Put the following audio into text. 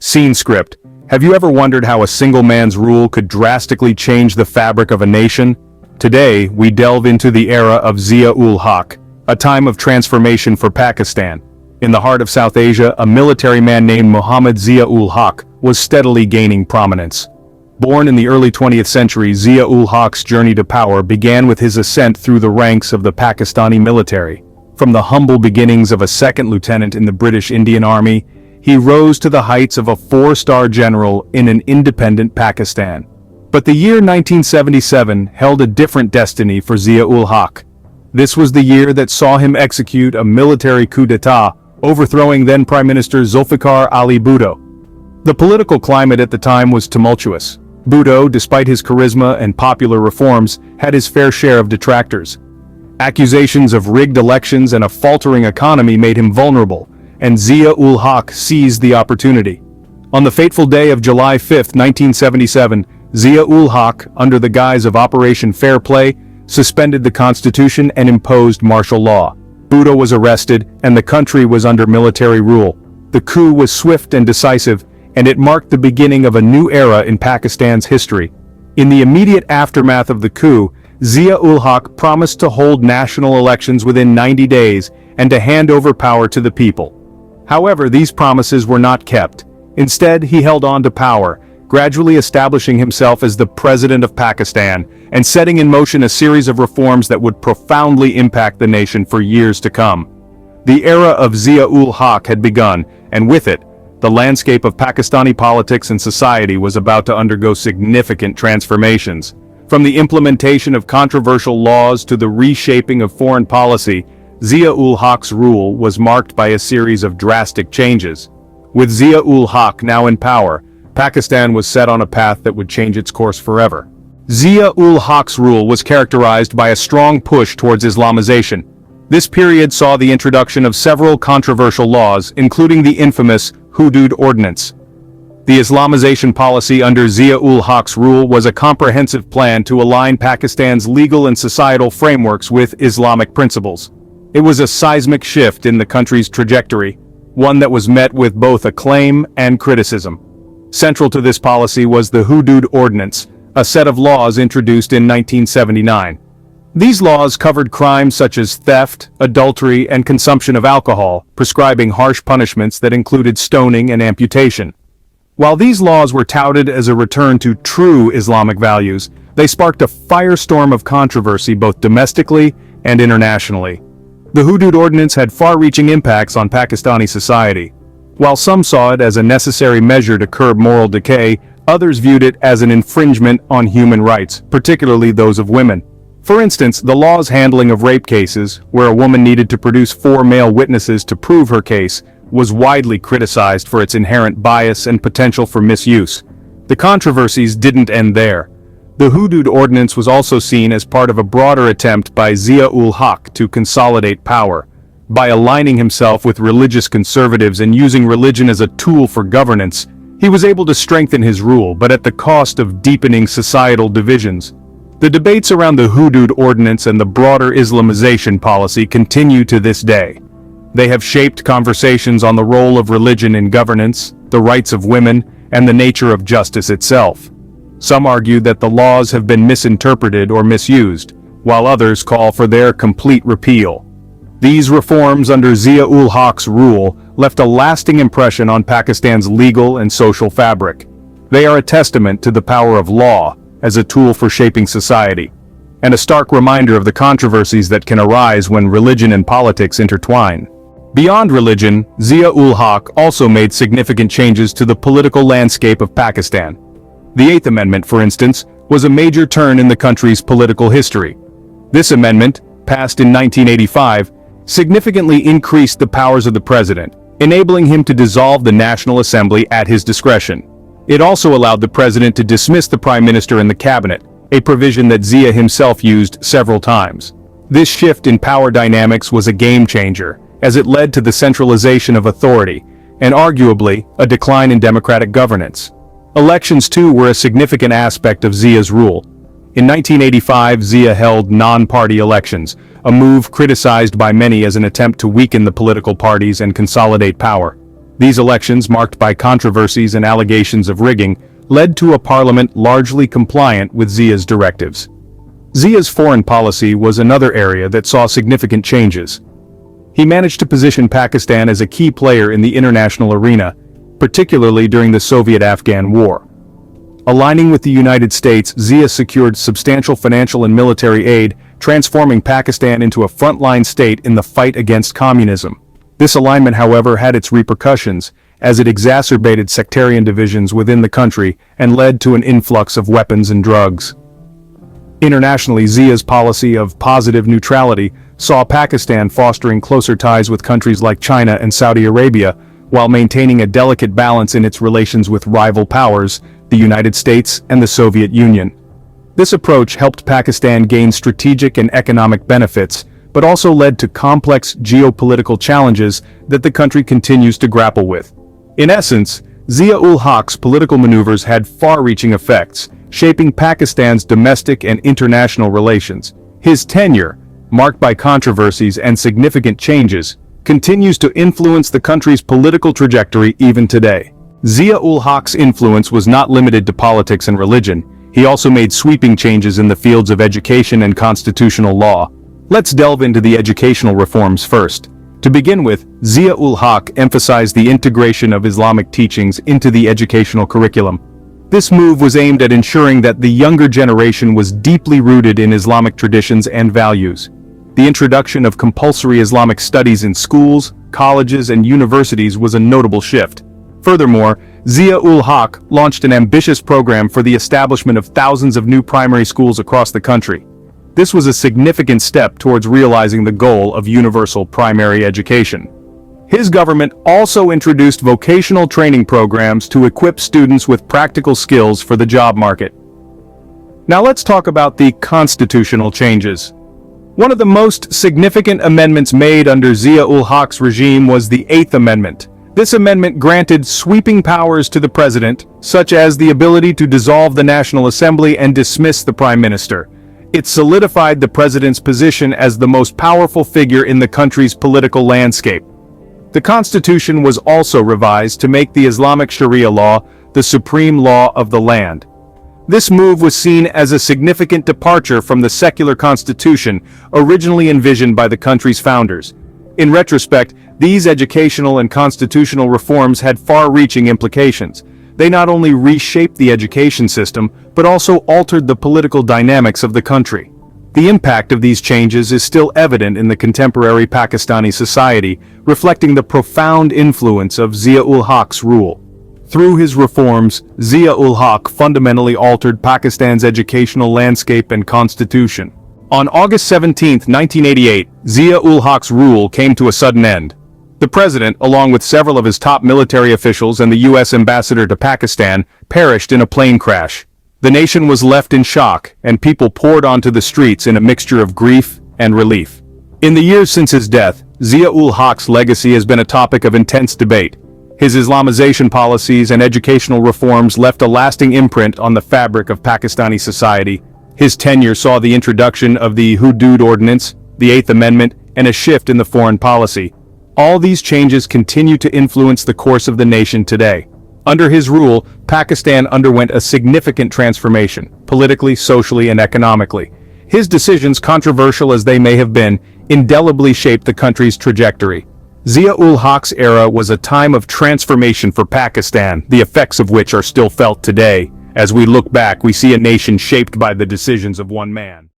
Scene script. Have you ever wondered how a single man's rule could drastically change the fabric of a nation? Today, we delve into the era of Zia-Ul-Haq, a time of transformation for Pakistan. In the heart of South Asia, a military man named Muhammad Zia-Ul-Haq was steadily gaining prominence. Born in the early 20th century, Zia-Ul-Haq's journey to power began with his ascent through the ranks of the Pakistani military. From the humble beginnings of a second lieutenant in the British Indian Army, he rose to the heights of a four-star general in an independent Pakistan. But the year 1977 held a different destiny for Zia-Ul-Haq. This was the year that saw him execute a military coup d'etat, overthrowing then Prime Minister Zulfikar Ali Bhutto. The political climate at the time was tumultuous. Bhutto, despite his charisma and popular reforms, had his fair share of detractors. Accusations of rigged elections and a faltering economy made him vulnerable, and Zia-Ul-Haq seized the opportunity. On the fateful day of July 5, 1977, Zia-Ul-Haq, under the guise of Operation Fair Play, suspended the constitution and imposed martial law. Bhutto was arrested, and the country was under military rule. The coup was swift and decisive, and it marked the beginning of a new era in Pakistan's history. In the immediate aftermath of the coup, Zia-Ul-Haq promised to hold national elections within 90 days and to hand over power to the people. However, these promises were not kept. Instead, he held on to power, gradually establishing himself as the president of Pakistan and setting in motion a series of reforms that would profoundly impact the nation for years to come. The era of Zia-Ul-Haq had begun, and with it, the landscape of Pakistani politics and society was about to undergo significant transformations. From the implementation of controversial laws to the reshaping of foreign policy, Zia-Ul-Haq's rule was marked by a series of drastic changes. With Zia-Ul-Haq now in power, Pakistan was set on a path that would change its course forever. Zia-Ul-Haq's rule was characterized by a strong push towards Islamization. This period saw the introduction of several controversial laws, including the infamous Hudood Ordinance. The Islamization policy under Zia-Ul-Haq's rule was a comprehensive plan to align Pakistan's legal and societal frameworks with Islamic principles. It was a seismic shift in the country's trajectory, one that was met with both acclaim and criticism. Central to this policy was the Hudood Ordinance, a set of laws introduced in 1979. These laws covered crimes such as theft, adultery, and consumption of alcohol, prescribing harsh punishments that included stoning and amputation. While these laws were touted as a return to true Islamic values, they sparked a firestorm of controversy both domestically and internationally. The Hudood Ordinance had far-reaching impacts on Pakistani society. While some saw it as a necessary measure to curb moral decay, others viewed it as an infringement on human rights, particularly those of women. For instance, the law's handling of rape cases, where a woman needed to produce 4 male witnesses to prove her case, was widely criticized for its inherent bias and potential for misuse. The controversies didn't end there. The Hudood Ordinance was also seen as part of a broader attempt by Zia-Ul-Haq to consolidate power. By aligning himself with religious conservatives and using religion as a tool for governance, he was able to strengthen his rule, but at the cost of deepening societal divisions. The debates around the Hudood Ordinance and the broader Islamization policy continue to this day. They have shaped conversations on the role of religion in governance, the rights of women, and the nature of justice itself. Some argue that the laws have been misinterpreted or misused, while others call for their complete repeal. These reforms under Zia-Ul-Haq's rule left a lasting impression on Pakistan's legal and social fabric. They are a testament to the power of law as a tool for shaping society, and a stark reminder of the controversies that can arise when religion and politics intertwine. Beyond religion, Zia-Ul-Haq also made significant changes to the political landscape of Pakistan. The Eighth Amendment, for instance, was a major turn in the country's political history. This amendment, passed in 1985, significantly increased the powers of the president, enabling him to dissolve the National Assembly at his discretion. It also allowed the president to dismiss the prime minister and the cabinet, a provision that Zia himself used several times. This shift in power dynamics was a game changer, as it led to the centralization of authority, and arguably, a decline in democratic governance. Elections too were a significant aspect of Zia's rule. In 1985, Zia held non-party elections, a move criticized by many as an attempt to weaken the political parties and consolidate power. These elections, marked by controversies and allegations of rigging, led to a parliament largely compliant with Zia's directives. Zia's foreign policy was another area that saw significant changes. He managed to position Pakistan as a key player in the international arena, particularly during the Soviet-Afghan War. Aligning with the United States, Zia secured substantial financial and military aid, transforming Pakistan into a frontline state in the fight against communism. This alignment, however, had its repercussions, as it exacerbated sectarian divisions within the country and led to an influx of weapons and drugs. Internationally, Zia's policy of positive neutrality saw Pakistan fostering closer ties with countries like China and Saudi Arabia, while maintaining a delicate balance in its relations with rival powers, the United States and the Soviet Union. This approach helped Pakistan gain strategic and economic benefits, but also led to complex geopolitical challenges that the country continues to grapple with. In essence, Zia-Ul-Haq's political maneuvers had far-reaching effects, shaping Pakistan's domestic and international relations. His tenure, marked by controversies and significant changes, continues to influence the country's political trajectory even today. Zia-Ul-Haq's influence was not limited to politics and religion. He also made sweeping changes in the fields of education and constitutional law. Let's delve into the educational reforms first. To begin with, Zia-Ul-Haq emphasized the integration of Islamic teachings into the educational curriculum. This move was aimed at ensuring that the younger generation was deeply rooted in Islamic traditions and values. The introduction of compulsory Islamic studies in schools, colleges, and universities was a notable shift. Furthermore, Zia-Ul-Haq launched an ambitious program for the establishment of thousands of new primary schools across the country. This was a significant step towards realizing the goal of universal primary education. His government also introduced vocational training programs to equip students with practical skills for the job market. Now let's talk about the constitutional changes. One of the most significant amendments made under Zia-Ul-Haq's regime was the Eighth Amendment. This amendment granted sweeping powers to the president, such as the ability to dissolve the National Assembly and dismiss the Prime Minister. It solidified the president's position as the most powerful figure in the country's political landscape. The constitution was also revised to make the Islamic Sharia law the supreme law of the land. This move was seen as a significant departure from the secular constitution originally envisioned by the country's founders. In retrospect, these educational and constitutional reforms had far-reaching implications. They not only reshaped the education system, but also altered the political dynamics of the country. The impact of these changes is still evident in the contemporary Pakistani society, reflecting the profound influence of Zia-Ul-Haq's rule. Through his reforms, Zia-Ul-Haq fundamentally altered Pakistan's educational landscape and constitution. On August 17, 1988, Zia-Ul-Haq's rule came to a sudden end. The president, along with several of his top military officials and the U.S. ambassador to Pakistan, perished in a plane crash. The nation was left in shock, and people poured onto the streets in a mixture of grief and relief. In the years since his death, Zia-Ul-Haq's legacy has been a topic of intense debate. His Islamization policies and educational reforms left a lasting imprint on the fabric of Pakistani society. His tenure saw the introduction of the Hudood Ordinance, the Eighth Amendment, and a shift in the foreign policy. All these changes continue to influence the course of the nation today. Under his rule, Pakistan underwent a significant transformation, politically, socially, and economically. His decisions, controversial as they may have been, indelibly shaped the country's trajectory. Zia-Ul-Haq's era was a time of transformation for Pakistan, the effects of which are still felt today. As we look back, we see a nation shaped by the decisions of one man.